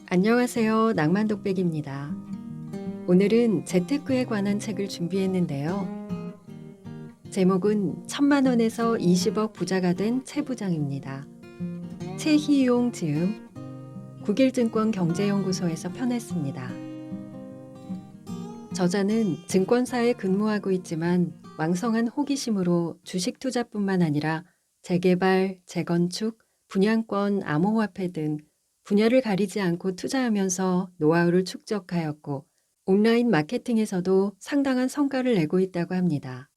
안녕하세요. 낭만독백입니다. 오늘은 재테크에 관한 책을 준비했는데요. 제목은 1000만 원에서 20억 부자가 된 최 부장입니다. 최희용 지음, 국일증권 경제연구소에서 펴냈습니다. 저자는 증권사에 근무하고 있지만 왕성한 호기심으로 주식 투자뿐만 아니라 재개발, 재건축, 분양권, 암호화폐 등 분야를 가리지 않고 투자하면서 노하우를 축적하였고 온라인 마케팅에서도 상당한 성과를 내고 있다고 합니다.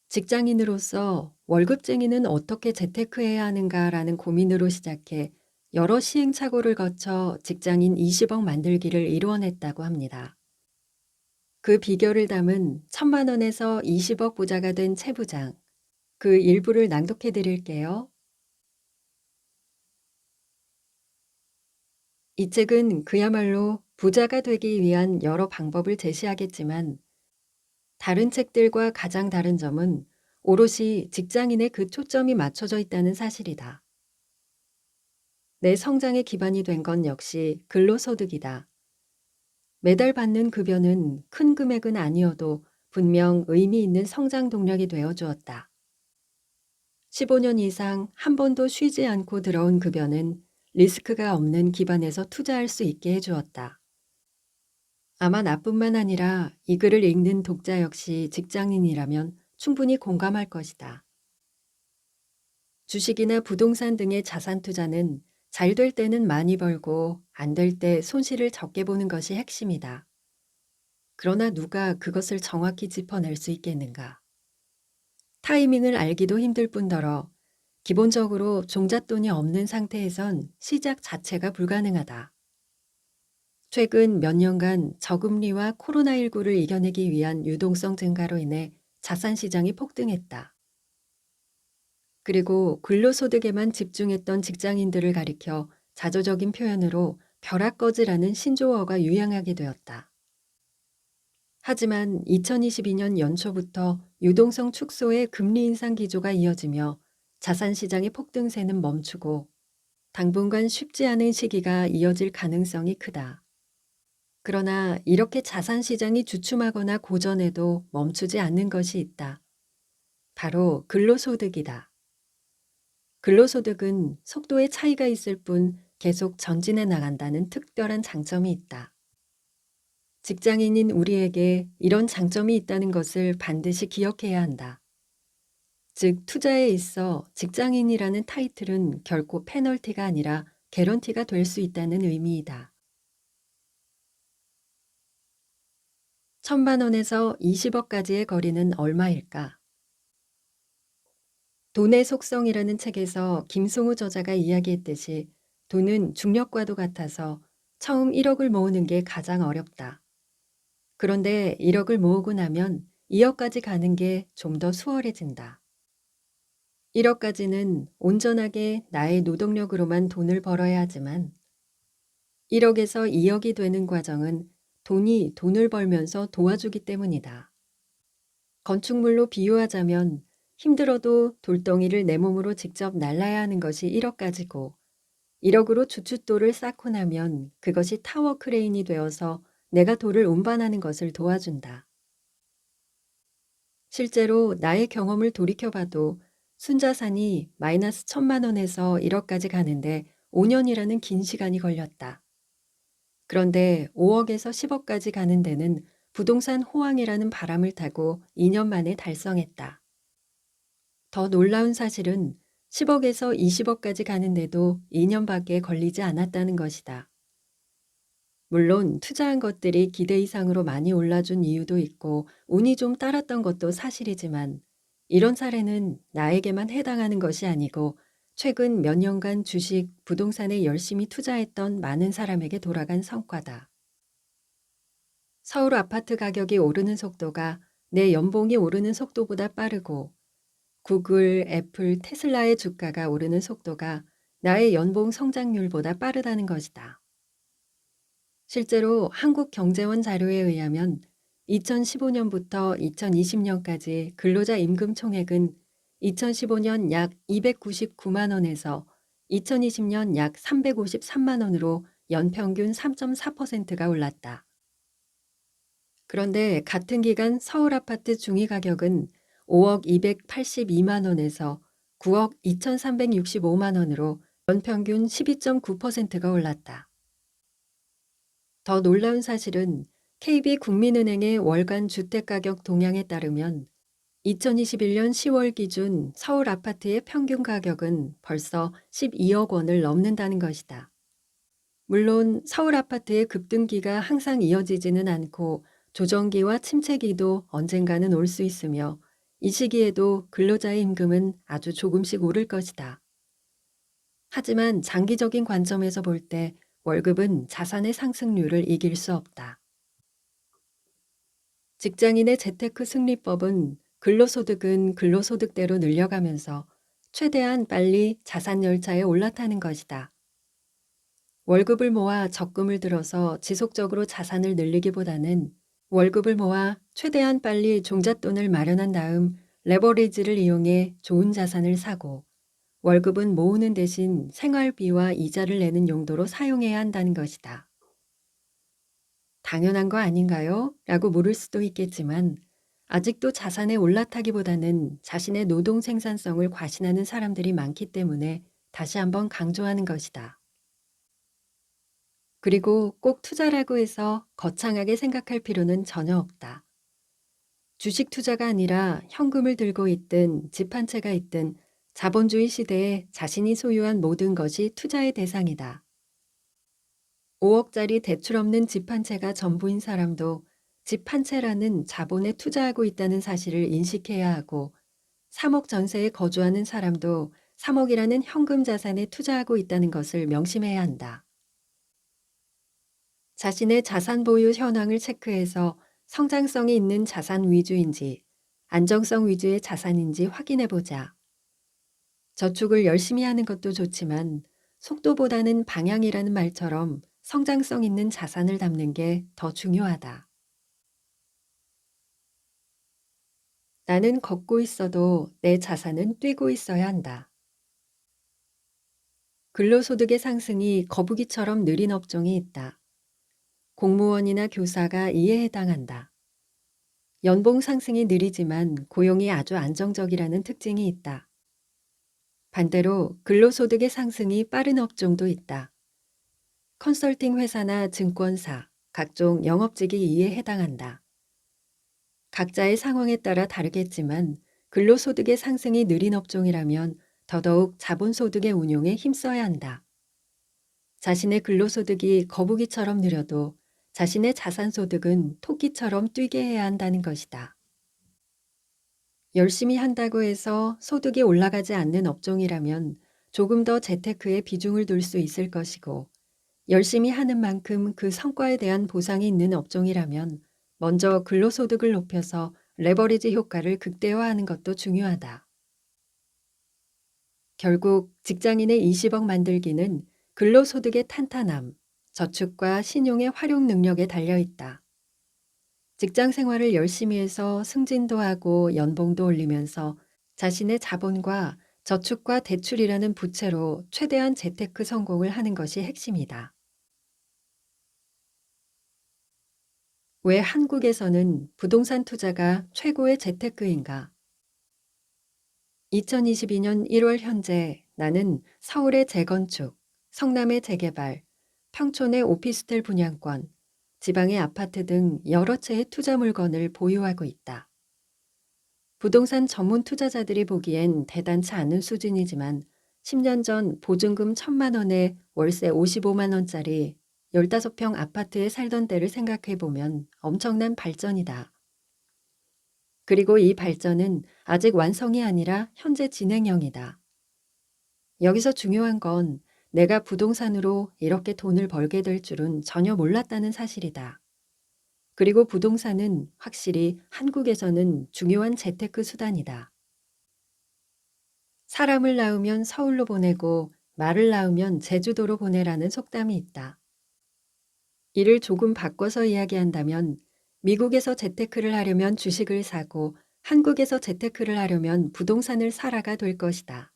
직장인으로서 월급쟁이는 어떻게 재테크해야 하는가라는 고민으로 시작해 여러 시행착오를 거쳐 직장인 20억 만들기를 이루어냈다고 합니다. 그 비결을 담은 1000만 원에서 20억 부자가 된 최 부장, 그 일부를 낭독해 드릴게요. 이 책은 그야말로 부자가 되기 위한 여러 방법을 제시하겠지만 다른 책들과 가장 다른 점은 오롯이 직장인의 그 초점이 맞춰져 있다는 사실이다. 내 성장의 기반이 된 건 역시 근로소득이다. 매달 받는 급여는 큰 금액은 아니어도 분명 의미 있는 성장 동력이 되어 주었다. 15년 이상 한 번도 쉬지 않고 들어온 급여는 리스크가 없는 기반에서 투자할 수 있게 해주었다. 아마 나뿐만 아니라 이 글을 읽는 독자 역시 직장인이라면 충분히 공감할 것이다. 주식이나 부동산 등의 자산 투자는 잘 될 때는 많이 벌고 안 될 때 손실을 적게 보는 것이 핵심이다. 그러나 누가 그것을 정확히 짚어낼 수 있겠는가? 타이밍을 알기도 힘들 뿐더러 기본적으로 종잣돈이 없는 상태에선 시작 자체가 불가능하다. 최근 몇 년간 저금리와 코로나19를 이겨내기 위한 유동성 증가로 인해 자산 시장이 폭등했다. 그리고 근로소득에만 집중했던 직장인들을 가리켜 자조적인 표현으로 벼락거지라는 신조어가 유행하게 되었다. 하지만 2022년 연초부터 유동성 축소의 금리 인상 기조가 이어지며 자산 시장의 폭등세는 멈추고 당분간 쉽지 않은 시기가 이어질 가능성이 크다. 그러나 이렇게 자산 시장이 주춤하거나 고전해도 멈추지 않는 것이 있다. 바로 근로소득이다. 근로소득은 속도의 차이가 있을 뿐 계속 전진해 나간다는 특별한 장점이 있다. 직장인인 우리에게 이런 장점이 있다는 것을 반드시 기억해야 한다. 즉, 투자에 있어 직장인이라는 타이틀은 결코 페널티가 아니라 개런티가 될 수 있다는 의미이다. 1000만 원에서 20억까지의 거리는 얼마일까? 돈의 속성이라는 책에서 김송우 저자가 이야기했듯이 돈은 중력과도 같아서 처음 1억을 모으는 게 가장 어렵다. 그런데 1억을 모으고 나면 2억까지 가는 게 좀 더 수월해진다. 1억까지는 온전하게 나의 노동력으로만 돈을 벌어야 하지만 1억에서 2억이 되는 과정은 돈이 돈을 벌면서 도와주기 때문이다. 건축물로 비유하자면 힘들어도 돌덩이를 내 몸으로 직접 날라야 하는 것이 1억까지고 1억으로 주춧돌을 쌓고 나면 그것이 타워 크레인이 되어서 내가 돌을 운반하는 것을 도와준다. 실제로 나의 경험을 돌이켜봐도 순자산이 마이너스 1000만 원에서 1억까지 가는데 5년이라는 긴 시간이 걸렸다. 그런데 5억에서 10억까지 가는 데는 부동산 호황이라는 바람을 타고 2년 만에 달성했다. 더 놀라운 사실은 10억에서 20억까지 가는데도 2년밖에 걸리지 않았다는 것이다. 물론 투자한 것들이 기대 이상으로 많이 올라준 이유도 있고 운이 좀 따랐던 것도 사실이지만 이런 사례는 나에게만 해당하는 것이 아니고 최근 몇 년간 주식, 부동산에 열심히 투자했던 많은 사람에게 돌아간 성과다. 서울 아파트 가격이 오르는 속도가 내 연봉이 오르는 속도보다 빠르고 구글, 애플, 테슬라의 주가가 오르는 속도가 나의 연봉 성장률보다 빠르다는 것이다. 실제로 한국경제원 자료에 의하면 2015년부터 2020년까지 근로자 임금 총액은 2015년 약 299만 원에서 2020년 약 353만 원으로 연평균 3.4%가 올랐다. 그런데 같은 기간 서울 아파트 중위 가격은 5억 282만 원에서 9억 2,365만 원으로 연평균 12.9%가 올랐다. 더 놀라운 사실은 KB국민은행의 월간 주택가격 동향에 따르면 2021년 10월 기준 서울 아파트의 평균 가격은 벌써 12억 원을 넘는다는 것이다. 물론 서울 아파트의 급등기가 항상 이어지지는 않고 조정기와 침체기도 언젠가는 올 수 있으며 이 시기에도 근로자의 임금은 아주 조금씩 오를 것이다. 하지만 장기적인 관점에서 볼 때 월급은 자산의 상승률을 이길 수 없다. 직장인의 재테크 승리법은 근로소득은 근로소득대로 늘려가면서 최대한 빨리 자산 열차에 올라타는 것이다. 월급을 모아 적금을 들어서 지속적으로 자산을 늘리기보다는 월급을 모아 최대한 빨리 종잣돈을 마련한 다음 레버리지를 이용해 좋은 자산을 사고 월급은 모으는 대신 생활비와 이자를 내는 용도로 사용해야 한다는 것이다. 당연한 거 아닌가요? 라고 물을 수도 있겠지만 아직도 자산에 올라타기보다는 자신의 노동 생산성을 과신하는 사람들이 많기 때문에 다시 한번 강조하는 것이다. 그리고 꼭 투자라고 해서 거창하게 생각할 필요는 전혀 없다. 주식 투자가 아니라 현금을 들고 있든 집 한 채가 있든 자본주의 시대에 자신이 소유한 모든 것이 투자의 대상이다. 5억짜리 대출 없는 집 한 채가 전부인 사람도 집 한 채라는 자본에 투자하고 있다는 사실을 인식해야 하고 3억 전세에 거주하는 사람도 3억이라는 현금 자산에 투자하고 있다는 것을 명심해야 한다. 자신의 자산 보유 현황을 체크해서 성장성이 있는 자산 위주인지 안정성 위주의 자산인지 확인해 보자. 저축을 열심히 하는 것도 좋지만 속도보다는 방향이라는 말처럼 성장성 있는 자산을 담는 게 더 중요하다. 나는 걷고 있어도 내 자산은 뛰고 있어야 한다. 근로소득의 상승이 거북이처럼 느린 업종이 있다. 공무원이나 교사가 이에 해당한다. 연봉 상승이 느리지만 고용이 아주 안정적이라는 특징이 있다. 반대로 근로소득의 상승이 빠른 업종도 있다. 컨설팅 회사나 증권사, 각종 영업직이 이에 해당한다. 각자의 상황에 따라 다르겠지만 근로소득의 상승이 느린 업종이라면 더더욱 자본소득의 운용에 힘써야 한다. 자신의 근로소득이 거북이처럼 느려도 자신의 자산소득은 토끼처럼 뛰게 해야 한다는 것이다. 열심히 한다고 해서 소득이 올라가지 않는 업종이라면 조금 더 재테크에 비중을 둘 수 있을 것이고 열심히 하는 만큼 그 성과에 대한 보상이 있는 업종이라면 먼저 근로소득을 높여서 레버리지 효과를 극대화하는 것도 중요하다. 결국 직장인의 20억 만들기는 근로소득의 탄탄함, 저축과 신용의 활용 능력에 달려 있다. 직장 생활을 열심히 해서 승진도 하고 연봉도 올리면서 자신의 자본과 저축과 대출이라는 부채로 최대한 재테크 성공을 하는 것이 핵심이다. 왜 한국에서는 부동산 투자가 최고의 재테크인가? 2022년 1월 현재 나는 서울의 재건축, 성남의 재개발, 평촌의 오피스텔 분양권, 지방의 아파트 등 여러 채의 투자 물건을 보유하고 있다. 부동산 전문 투자자들이 보기엔 대단치 않은 수준이지만 10년 전 보증금 1,000만 원에 월세 55만 원짜리 15평 아파트에 살던 때를 생각해 보면 엄청난 발전이다. 그리고 이 발전은 아직 완성이 아니라 현재 진행형이다. 여기서 중요한 건 내가 부동산으로 이렇게 돈을 벌게 될 줄은 전혀 몰랐다는 사실이다. 그리고 부동산은 확실히 한국에서는 중요한 재테크 수단이다. 사람을 낳으면 서울로 보내고 말을 낳으면 제주도로 보내라는 속담이 있다. 이를 조금 바꿔서 이야기한다면 미국에서 재테크를 하려면 주식을 사고 한국에서 재테크를 하려면 부동산을 사라가 될 것이다.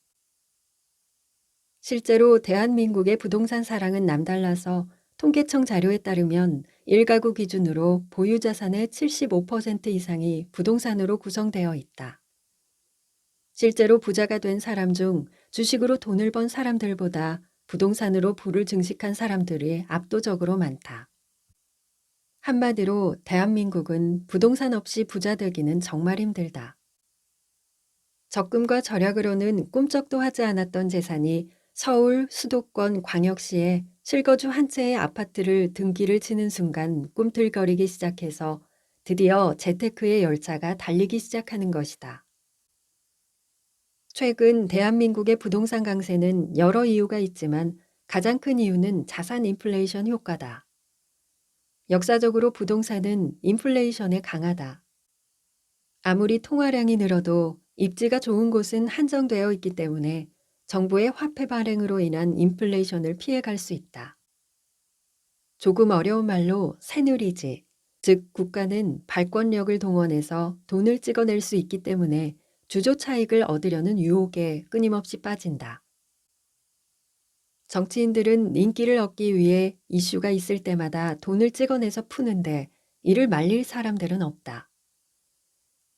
실제로 대한민국의 부동산 사랑은 남달라서 통계청 자료에 따르면 1가구 기준으로 보유 자산의 75% 이상이 부동산으로 구성되어 있다. 실제로 부자가 된 사람 중 주식으로 돈을 번 사람들보다 부동산으로 부를 증식한 사람들이 압도적으로 많다. 한마디로 대한민국은 부동산 없이 부자 되기는 정말 힘들다. 적금과 절약으로는 꿈쩍도 하지 않았던 재산이 서울, 수도권, 광역시에 실거주 한 채의 아파트를 등기를 치는 순간 꿈틀거리기 시작해서 드디어 재테크의 열차가 달리기 시작하는 것이다. 최근 대한민국의 부동산 강세는 여러 이유가 있지만 가장 큰 이유는 자산 인플레이션 효과다. 역사적으로 부동산은 인플레이션에 강하다. 아무리 통화량이 늘어도 입지가 좋은 곳은 한정되어 있기 때문에 정부의 화폐 발행으로 인한 인플레이션을 피해갈 수 있다. 조금 어려운 말로 새누리지, 즉 국가는 발권력을 동원해서 돈을 찍어낼 수 있기 때문에 주조 차익을 얻으려는 유혹에 끊임없이 빠진다. 정치인들은 인기를 얻기 위해 이슈가 있을 때마다 돈을 찍어내서 푸는데 이를 말릴 사람들은 없다.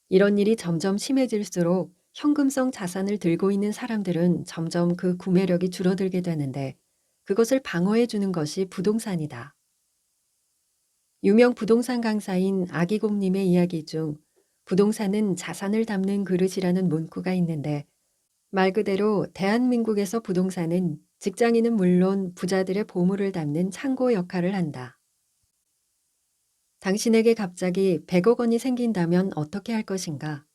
이런 일이 점점 심해질수록 현금성 자산을 들고 있는 사람들은 점점 그 구매력이 줄어들게 되는데 그것을 방어해 주는 것이 부동산이다. 유명 부동산 강사인 아기곰님의 이야기 중 부동산은 자산을 담는 그릇이라는 문구가 있는데 말 그대로 대한민국에서 부동산은 직장인은 물론 부자들의 보물을 담는 창고 역할을 한다. 당신에게 갑자기 100억 원이 생긴다면 어떻게 할 것인가?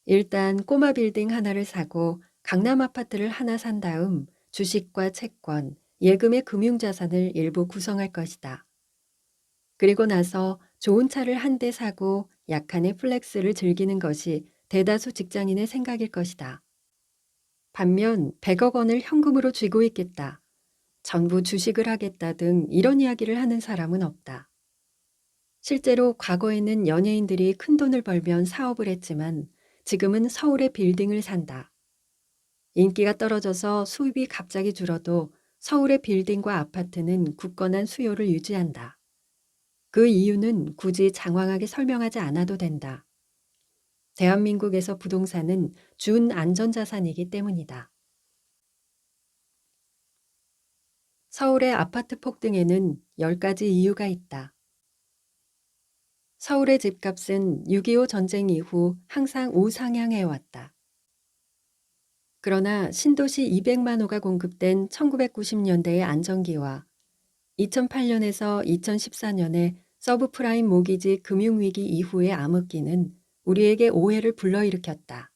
일단 꼬마 빌딩 하나를 사고 강남 아파트를 하나 산 다음 주식과 채권, 예금의 금융자산을 일부 구성할 것이다. 그리고 나서 좋은 차를 한 대 사고 약간의 플렉스를 즐기는 것이 대다수 직장인의 생각일 것이다. 반면 100억 원을 현금으로 쥐고 있겠다. 전부 주식을 하겠다 등 이런 이야기를 하는 사람은 없다. 실제로 과거에는 연예인들이 큰 돈을 벌면 사업을 했지만 지금은 서울의 빌딩을 산다. 인기가 떨어져서 수입이 갑자기 줄어도 서울의 빌딩과 아파트는 굳건한 수요를 유지한다. 그 이유는 굳이 장황하게 설명하지 않아도 된다. 대한민국에서 부동산은 준안전자산이기 때문이다. 서울의 아파트 폭등에는 10가지 이유가 있다. 서울의 집값은 6.25 전쟁 이후 항상 우상향해 왔다. 그러나 신도시 200만 호가 공급된 1990년대의 안정기와 2008년에서 2014년의 서브프라임 모기지 금융위기 이후의 암흑기는 우리에게 오해를 불러일으켰다.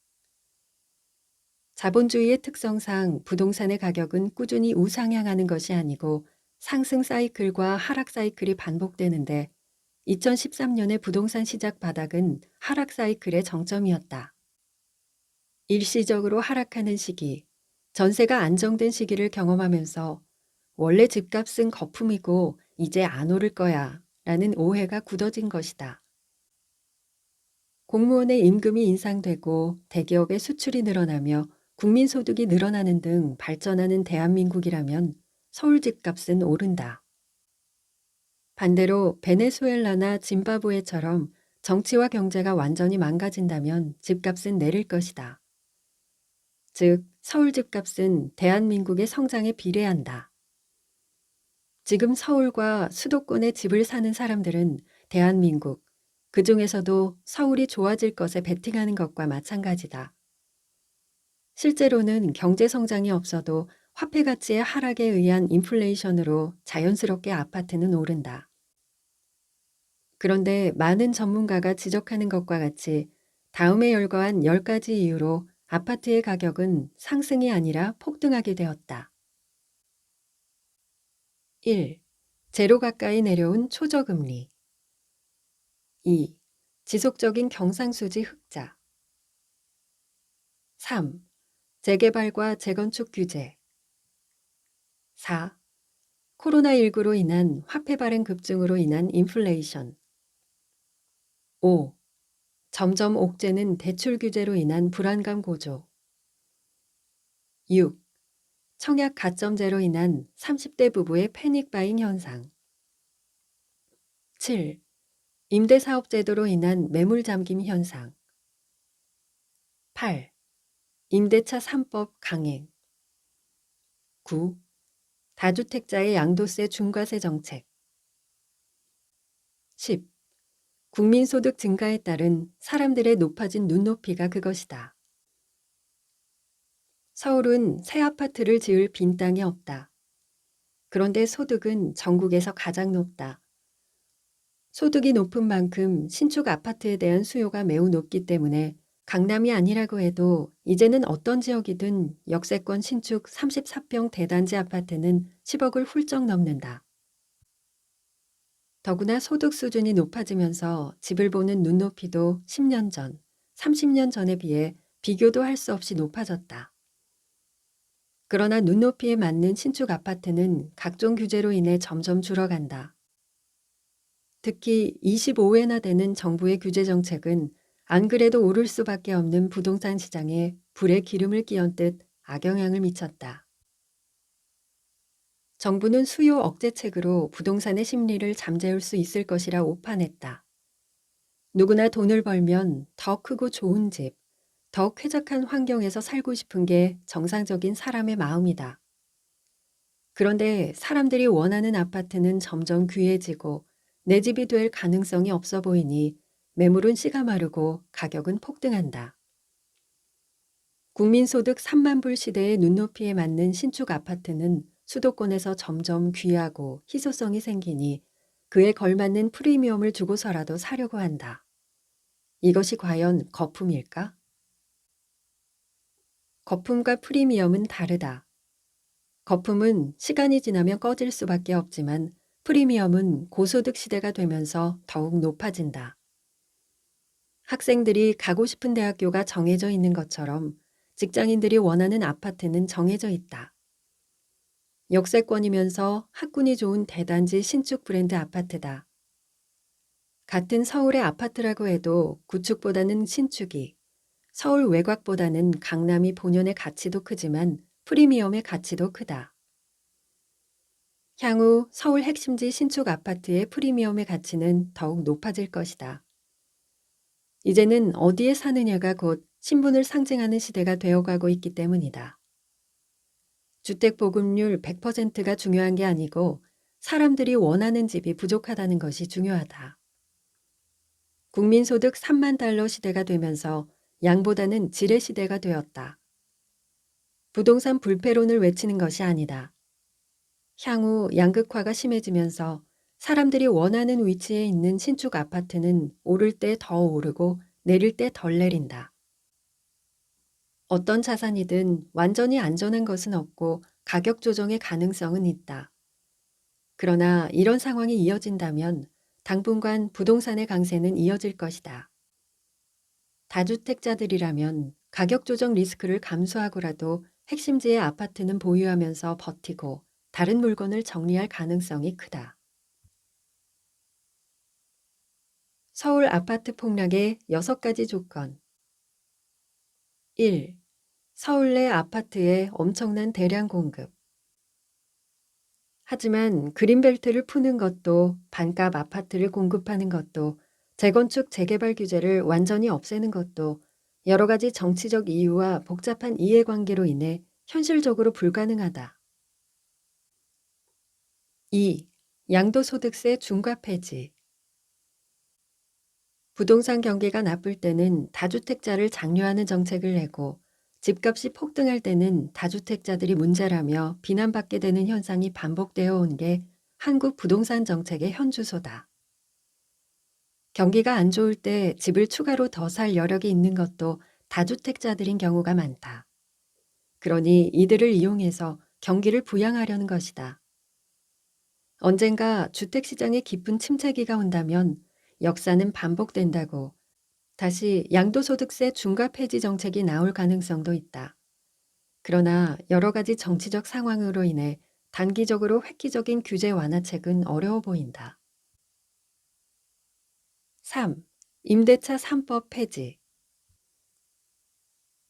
자본주의의 특성상 부동산의 가격은 꾸준히 우상향하는 것이 아니고 상승 사이클과 하락 사이클이 반복되는데 2013년의 부동산 시작 바닥은 하락 사이클의 정점이었다. 일시적으로 하락하는 시기, 전세가 안정된 시기를 경험하면서 원래 집값은 거품이고 이제 안 오를 거야 라는 오해가 굳어진 것이다. 공무원의 임금이 인상되고 대기업의 수출이 늘어나며 국민소득이 늘어나는 등 발전하는 대한민국이라면 서울 집값은 오른다. 반대로 베네수엘라나 짐바브웨처럼 정치와 경제가 완전히 망가진다면 집값은 내릴 것이다. 즉, 서울 집값은 대한민국의 성장에 비례한다. 지금 서울과 수도권에 집을 사는 사람들은 대한민국, 그 중에서도 서울이 좋아질 것에 베팅하는 것과 마찬가지다. 실제로는 경제 성장이 없어도 화폐 가치의 하락에 의한 인플레이션으로 자연스럽게 아파트는 오른다. 그런데 많은 전문가가 지적하는 것과 같이 다음에 열거한 10가지 이유로 아파트의 가격은 상승이 아니라 폭등하게 되었다. 1. 제로 가까이 내려온 초저금리. 2. 지속적인 경상수지 흑자. 3. 재개발과 재건축 규제. 4. 코로나19로 인한 화폐 발행 급증으로 인한 인플레이션. 5. 점점 옥죄는 대출 규제로 인한 불안감 고조. 6. 청약 가점제로 인한 30대 부부의 패닉 바잉 현상. 7. 임대사업제도로 인한 매물 잠김 현상. 8. 임대차 3법 강행. 9. 다주택자의 양도세 중과세 정책. 10. 국민소득 증가에 따른 사람들의 높아진 눈높이가 그것이다. 서울은 새 아파트를 지을 빈 땅이 없다. 그런데 소득은 전국에서 가장 높다. 소득이 높은 만큼 신축 아파트에 대한 수요가 매우 높기 때문에 강남이 아니라고 해도 이제는 어떤 지역이든 역세권 신축 34평 대단지 아파트는 10억을 훌쩍 넘는다. 더구나 소득 수준이 높아지면서 집을 보는 눈높이도 10년 전, 30년 전에 비해 비교도 할 수 없이 높아졌다. 그러나 눈높이에 맞는 신축 아파트는 각종 규제로 인해 점점 줄어간다. 특히 25회나 되는 정부의 규제 정책은 안 그래도 오를 수밖에 없는 부동산 시장에 불에 기름을 끼얹듯 악영향을 미쳤다. 정부는 수요 억제책으로 부동산의 심리를 잠재울 수 있을 것이라 오판했다. 누구나 돈을 벌면 더 크고 좋은 집, 더 쾌적한 환경에서 살고 싶은 게 정상적인 사람의 마음이다. 그런데 사람들이 원하는 아파트는 점점 귀해지고 내 집이 될 가능성이 없어 보이니 매물은 씨가 마르고 가격은 폭등한다. 국민소득 3만 불 시대의 눈높이에 맞는 신축 아파트는 수도권에서 점점 귀하고 희소성이 생기니 그에 걸맞는 프리미엄을 주고서라도 사려고 한다. 이것이 과연 거품일까? 거품과 프리미엄은 다르다. 거품은 시간이 지나면 꺼질 수밖에 없지만 프리미엄은 고소득 시대가 되면서 더욱 높아진다. 학생들이 가고 싶은 대학교가 정해져 있는 것처럼 직장인들이 원하는 아파트는 정해져 있다. 역세권이면서 학군이 좋은 대단지 신축 브랜드 아파트다. 같은 서울의 아파트라고 해도 구축보다는 신축이, 서울 외곽보다는 강남이 본연의 가치도 크지만 프리미엄의 가치도 크다. 향후 서울 핵심지 신축 아파트의 프리미엄의 가치는 더욱 높아질 것이다. 이제는 어디에 사느냐가 곧 신분을 상징하는 시대가 되어가고 있기 때문이다. 주택 보급률 100%가 중요한 게 아니고 사람들이 원하는 집이 부족하다는 것이 중요하다. 국민소득 3만 달러 시대가 되면서 양보다는 질의 시대가 되었다. 부동산 불패론을 외치는 것이 아니다. 향후 양극화가 심해지면서 사람들이 원하는 위치에 있는 신축 아파트는 오를 때 더 오르고 내릴 때 덜 내린다. 어떤 자산이든 완전히 안전한 것은 없고 가격 조정의 가능성은 있다. 그러나 이런 상황이 이어진다면 당분간 부동산의 강세는 이어질 것이다. 다주택자들이라면 가격 조정 리스크를 감수하고라도 핵심지의 아파트는 보유하면서 버티고 다른 물건을 정리할 가능성이 크다. 서울 아파트 폭락의 6가지 조건. 1. 서울 내 아파트의 엄청난 대량 공급. 하지만 그린벨트를 푸는 것도 반값 아파트를 공급하는 것도 재건축 재개발 규제를 완전히 없애는 것도 여러 가지 정치적 이유와 복잡한 이해관계로 인해 현실적으로 불가능하다. 2. 양도소득세 중과 폐지. 부동산 경기가 나쁠 때는 다주택자를 장려하는 정책을 내고 집값이 폭등할 때는 다주택자들이 문제라며 비난받게 되는 현상이 반복되어 온 게 한국 부동산 정책의 현주소다. 경기가 안 좋을 때 집을 추가로 더 살 여력이 있는 것도 다주택자들인 경우가 많다. 그러니 이들을 이용해서 경기를 부양하려는 것이다. 언젠가 주택시장의 깊은 침체기가 온다면 역사는 반복된다고 다시 양도소득세 중과 폐지 정책이 나올 가능성도 있다. 그러나 여러 가지 정치적 상황으로 인해 단기적으로 획기적인 규제 완화책은 어려워 보인다. 3. 임대차 3법 폐지.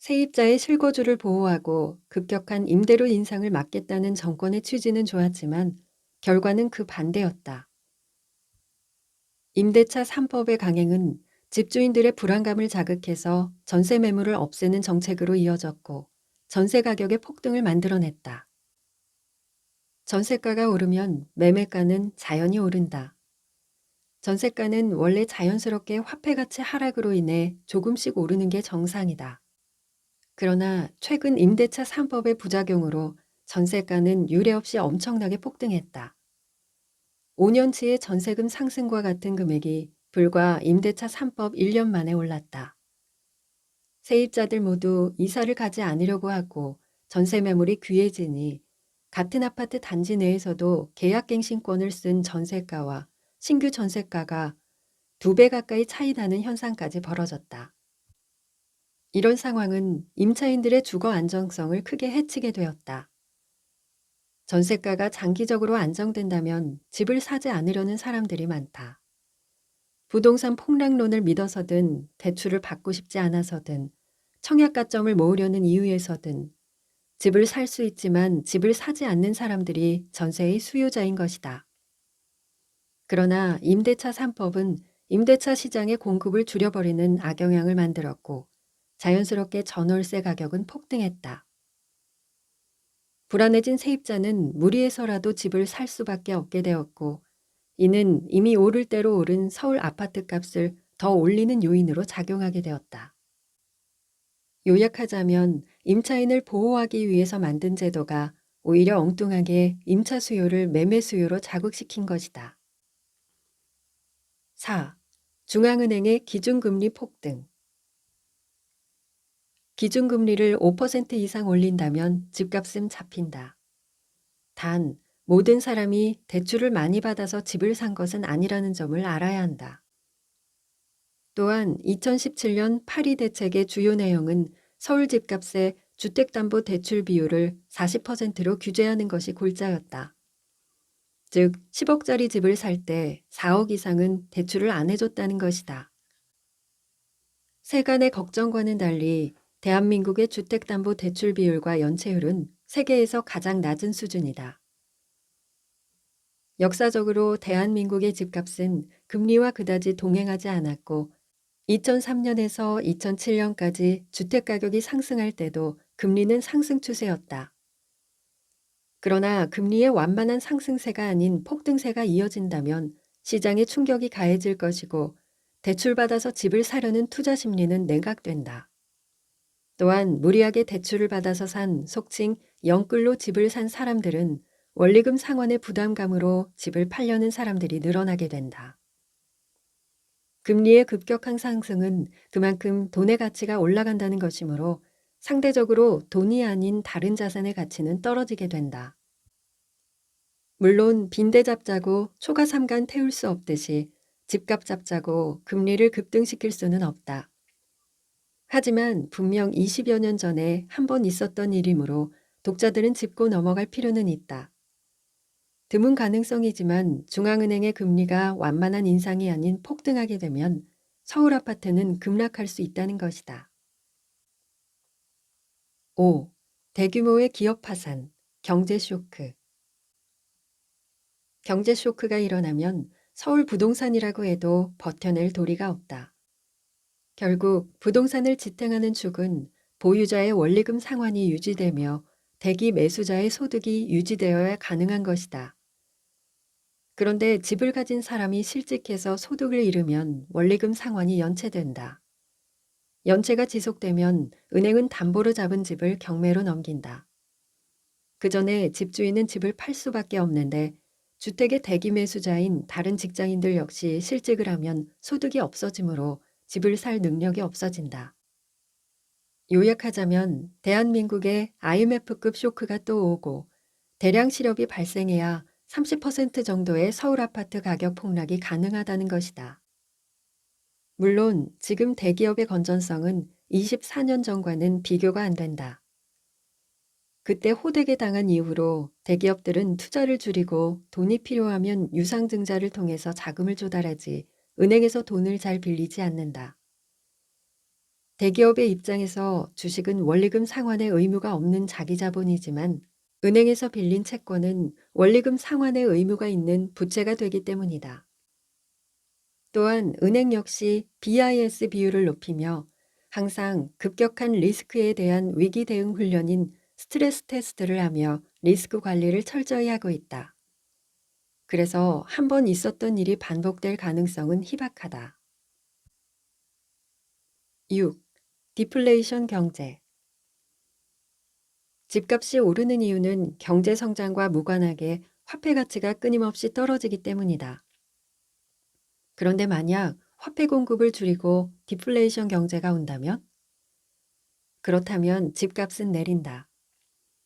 세입자의 실거주를 보호하고 급격한 임대료 인상을 막겠다는 정권의 취지는 좋았지만 결과는 그 반대였다. 임대차 3법의 강행은 집주인들의 불안감을 자극해서 전세 매물을 없애는 정책으로 이어졌고 전세 가격의 폭등을 만들어냈다. 전세가가 오르면 매매가는 자연히 오른다. 전세가는 원래 자연스럽게 화폐가치 하락으로 인해 조금씩 오르는 게 정상이다. 그러나 최근 임대차 3법의 부작용으로 전세가는 유례없이 엄청나게 폭등했다. 5년치의 전세금 상승과 같은 금액이 불과 임대차 3법 1년 만에 올랐다. 세입자들 모두 이사를 가지 않으려고 하고 전세 매물이 귀해지니 같은 아파트 단지 내에서도 계약갱신권을 쓴 전세가와 신규 전세가가 2배 가까이 차이 나는 현상까지 벌어졌다. 이런 상황은 임차인들의 주거 안정성을 크게 해치게 되었다. 전세가가 장기적으로 안정된다면 집을 사지 않으려는 사람들이 많다. 부동산 폭락론을 믿어서든 대출을 받고 싶지 않아서든 청약가점을 모으려는 이유에서든 집을 살 수 있지만 집을 사지 않는 사람들이 전세의 수요자인 것이다. 그러나 임대차 3법은 임대차 시장의 공급을 줄여버리는 악영향을 만들었고 자연스럽게 전월세 가격은 폭등했다. 불안해진 세입자는 무리해서라도 집을 살 수밖에 없게 되었고 이는 이미 오를 대로 오른 서울 아파트 값을 더 올리는 요인으로 작용하게 되었다. 요약하자면 임차인을 보호하기 위해서 만든 제도가 오히려 엉뚱하게 임차 수요를 매매 수요로 자극시킨 것이다. 4. 중앙은행의 기준금리 폭등. 기준금리를 5% 이상 올린다면 집값은 잡힌다. 단, 모든 사람이 대출을 많이 받아서 집을 산 것은 아니라는 점을 알아야 한다. 또한 2017년 파리 대책의 주요 내용은 서울 집값의 주택담보대출 비율을 40%로 규제하는 것이 골자였다. 즉 10억짜리 집을 살 때 4억 이상은 대출을 안 해줬다는 것이다. 세간의 걱정과는 달리 대한민국의 주택담보대출 비율과 연체율은 세계에서 가장 낮은 수준이다. 역사적으로 대한민국의 집값은 금리와 그다지 동행하지 않았고 2003년에서 2007년까지 주택가격이 상승할 때도 금리는 상승 추세였다. 그러나 금리의 완만한 상승세가 아닌 폭등세가 이어진다면 시장에 충격이 가해질 것이고 대출받아서 집을 사려는 투자 심리는 냉각된다. 또한 무리하게 대출을 받아서 산 속칭 영끌로 집을 산 사람들은 원리금 상환의 부담감으로 집을 팔려는 사람들이 늘어나게 된다. 금리의 급격한 상승은 그만큼 돈의 가치가 올라간다는 것이므로 상대적으로 돈이 아닌 다른 자산의 가치는 떨어지게 된다. 물론 빈대 잡자고 초가삼간 태울 수 없듯이 집값 잡자고 금리를 급등시킬 수는 없다. 하지만 분명 20여 년 전에 한 번 있었던 일이므로 독자들은 짚고 넘어갈 필요는 있다. 드문 가능성이지만 중앙은행의 금리가 완만한 인상이 아닌 폭등하게 되면 서울 아파트는 급락할 수 있다는 것이다. 5. 대규모의 기업 파산, 경제 쇼크. 경제 쇼크가 일어나면 서울 부동산이라고 해도 버텨낼 도리가 없다. 결국 부동산을 지탱하는 축은 보유자의 원리금 상환이 유지되며 대기 매수자의 소득이 유지되어야 가능한 것이다. 그런데 집을 가진 사람이 실직해서 소득을 잃으면 원리금 상환이 연체된다. 연체가 지속되면 은행은 담보로 잡은 집을 경매로 넘긴다. 그 전에 집주인은 집을 팔 수밖에 없는데 주택의 대기 매수자인 다른 직장인들 역시 실직을 하면 소득이 없어지므로 집을 살 능력이 없어진다. 요약하자면 대한민국에 IMF급 쇼크가 또 오고 대량 실업이 발생해야 30% 정도의 서울 아파트 가격 폭락이 가능하다는 것이다. 물론 지금 대기업의 건전성은 24년 전과는 비교가 안 된다. 그때 호되게 당한 이후로 대기업들은 투자를 줄이고 돈이 필요하면 유상증자를 통해서 자금을 조달하지 은행에서 돈을 잘 빌리지 않는다. 대기업의 입장에서 주식은 원리금 상환의 의무가 없는 자기 자본이지만 은행에서 빌린 채권은 원리금 상환의 의무가 있는 부채가 되기 때문이다. 또한 은행 역시 BIS 비율을 높이며 항상 급격한 리스크에 대한 위기 대응 훈련인 스트레스 테스트를 하며 리스크 관리를 철저히 하고 있다. 그래서 한 번 있었던 일이 반복될 가능성은 희박하다. 6. 디플레이션 경제. 집값이 오르는 이유는 경제 성장과 무관하게 화폐 가치가 끊임없이 떨어지기 때문이다. 그런데 만약 화폐 공급을 줄이고 디플레이션 경제가 온다면? 그렇다면 집값은 내린다.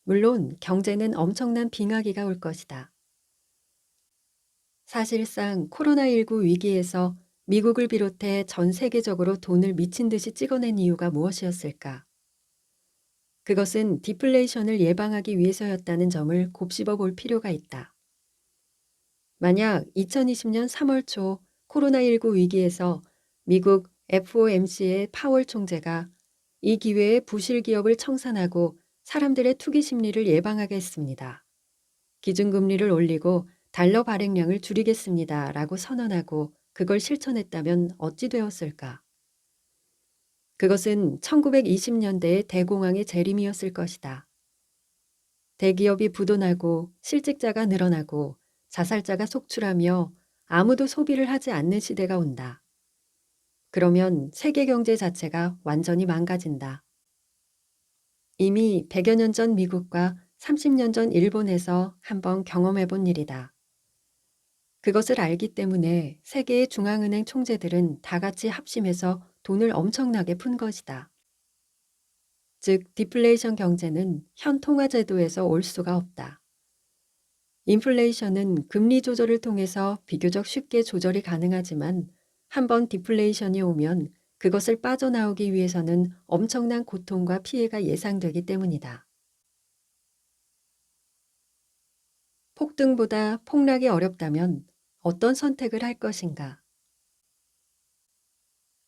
물론 경제는 엄청난 빙하기가 올 것이다. 사실상 코로나19 위기에서 미국을 비롯해 전 세계적으로 돈을 미친 듯이 찍어낸 이유가 무엇이었을까? 그것은 디플레이션을 예방하기 위해서였다는 점을 곱씹어 볼 필요가 있다. 만약 2020년 3월 초 코로나19 위기에서 미국 FOMC의 파월 총재가 이 기회에 부실 기업을 청산하고 사람들의 투기 심리를 예방하겠습니다. 기준금리를 올리고 달러 발행량을 줄이겠습니다. 라고 선언하고 그걸 실천했다면 어찌 되었을까? 그것은 1920년대의 대공황의 재림이었을 것이다. 대기업이 부도나고 실직자가 늘어나고 자살자가 속출하며 아무도 소비를 하지 않는 시대가 온다. 그러면 세계 경제 자체가 완전히 망가진다. 이미 100여 년 전 미국과 30년 전 일본에서 한번 경험해 본 일이다. 그것을 알기 때문에 세계의 중앙은행 총재들은 다 같이 합심해서 돈을 엄청나게 푼 것이다. 즉, 디플레이션 경제는 현 통화제도에서 올 수가 없다. 인플레이션은 금리 조절을 통해서 비교적 쉽게 조절이 가능하지만 한번 디플레이션이 오면 그것을 빠져나오기 위해서는 엄청난 고통과 피해가 예상되기 때문이다. 폭등보다 폭락이 어렵다면 어떤 선택을 할 것인가?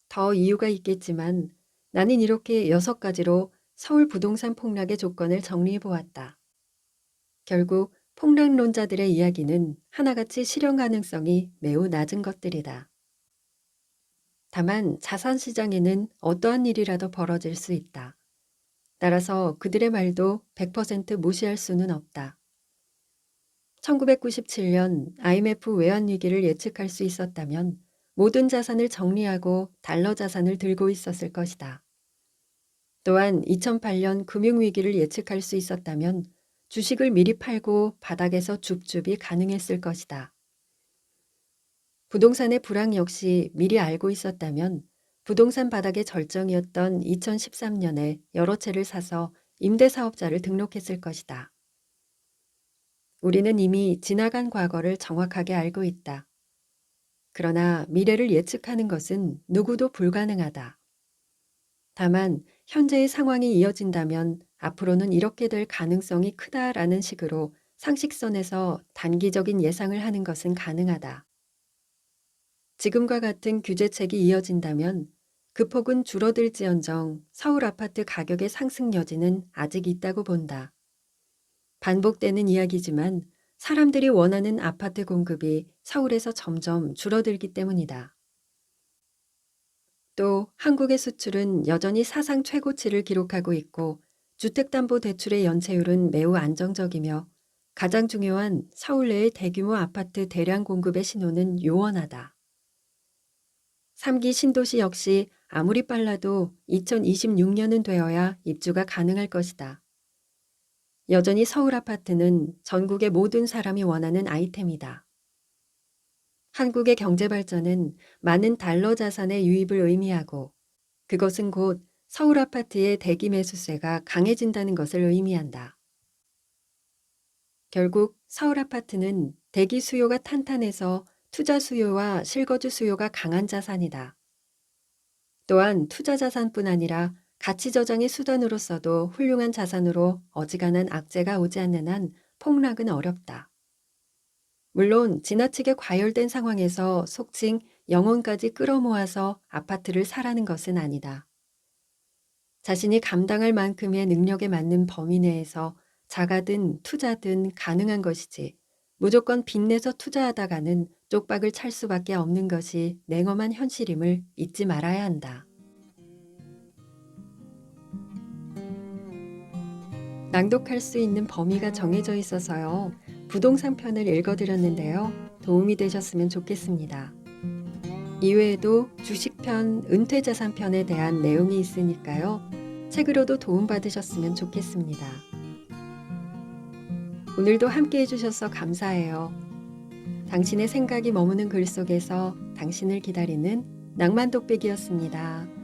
더 이유가 있겠지만 나는 이렇게 6가지로 서울 부동산 폭락의 조건을 정리해 보았다. 결국 폭락론자들의 이야기는 하나같이 실현 가능성이 매우 낮은 것들이다. 다만 자산 시장에는 어떠한 일이라도 벌어질 수 있다. 따라서 그들의 말도 100% 무시할 수는 없다. 1997년 IMF 외환위기를 예측할 수 있었다면 모든 자산을 정리하고 달러 자산을 들고 있었을 것이다. 또한 2008년 금융위기를 예측할 수 있었다면 주식을 미리 팔고 바닥에서 줍줍이 가능했을 것이다. 부동산의 불황 역시 미리 알고 있었다면 부동산 바닥의 절정이었던 2013년에 여러 채를 사서 임대사업자를 등록했을 것이다. 우리는 이미 지나간 과거를 정확하게 알고 있다. 그러나 미래를 예측하는 것은 누구도 불가능하다. 다만 현재의 상황이 이어진다면 앞으로는 이렇게 될 가능성이 크다라는 식으로 상식선에서 단기적인 예상을 하는 것은 가능하다. 지금과 같은 규제책이 이어진다면 그 폭은 줄어들지언정 서울 아파트 가격의 상승 여지는 아직 있다고 본다. 반복되는 이야기지만 사람들이 원하는 아파트 공급이 서울에서 점점 줄어들기 때문이다. 또 한국의 수출은 여전히 사상 최고치를 기록하고 있고 주택담보대출의 연체율은 매우 안정적이며 가장 중요한 서울 내의 대규모 아파트 대량 공급의 신호는 요원하다. 3기 신도시 역시 아무리 빨라도 2026년은 되어야 입주가 가능할 것이다. 여전히 서울 아파트는 전국의 모든 사람이 원하는 아이템이다. 한국의 경제 발전은 많은 달러 자산의 유입을 의미하고 그것은 곧 서울 아파트의 대기 매수세가 강해진다는 것을 의미한다. 결국 서울 아파트는 대기 수요가 탄탄해서 투자 수요와 실거주 수요가 강한 자산이다. 또한 투자 자산뿐 아니라 가치 저장의 수단으로서도 훌륭한 자산으로 어지간한 악재가 오지 않는 한 폭락은 어렵다. 물론 지나치게 과열된 상황에서 속칭 영혼까지 끌어모아서 아파트를 사라는 것은 아니다. 자신이 감당할 만큼의 능력에 맞는 범위 내에서 자가든 투자든 가능한 것이지 무조건 빚내서 투자하다가는 쪽박을 찰 수밖에 없는 것이 냉엄한 현실임을 잊지 말아야 한다. 낭독할 수 있는 범위가 정해져 있어서요. 부동산 편을 읽어드렸는데요. 도움이 되셨으면 좋겠습니다. 이외에도 주식편, 은퇴자산 편에 대한 내용이 있으니까요. 책으로도 도움받으셨으면 좋겠습니다. 오늘도 함께 해주셔서 감사해요. 당신의 생각이 머무는 글 속에서 당신을 기다리는 낭만독백이었습니다.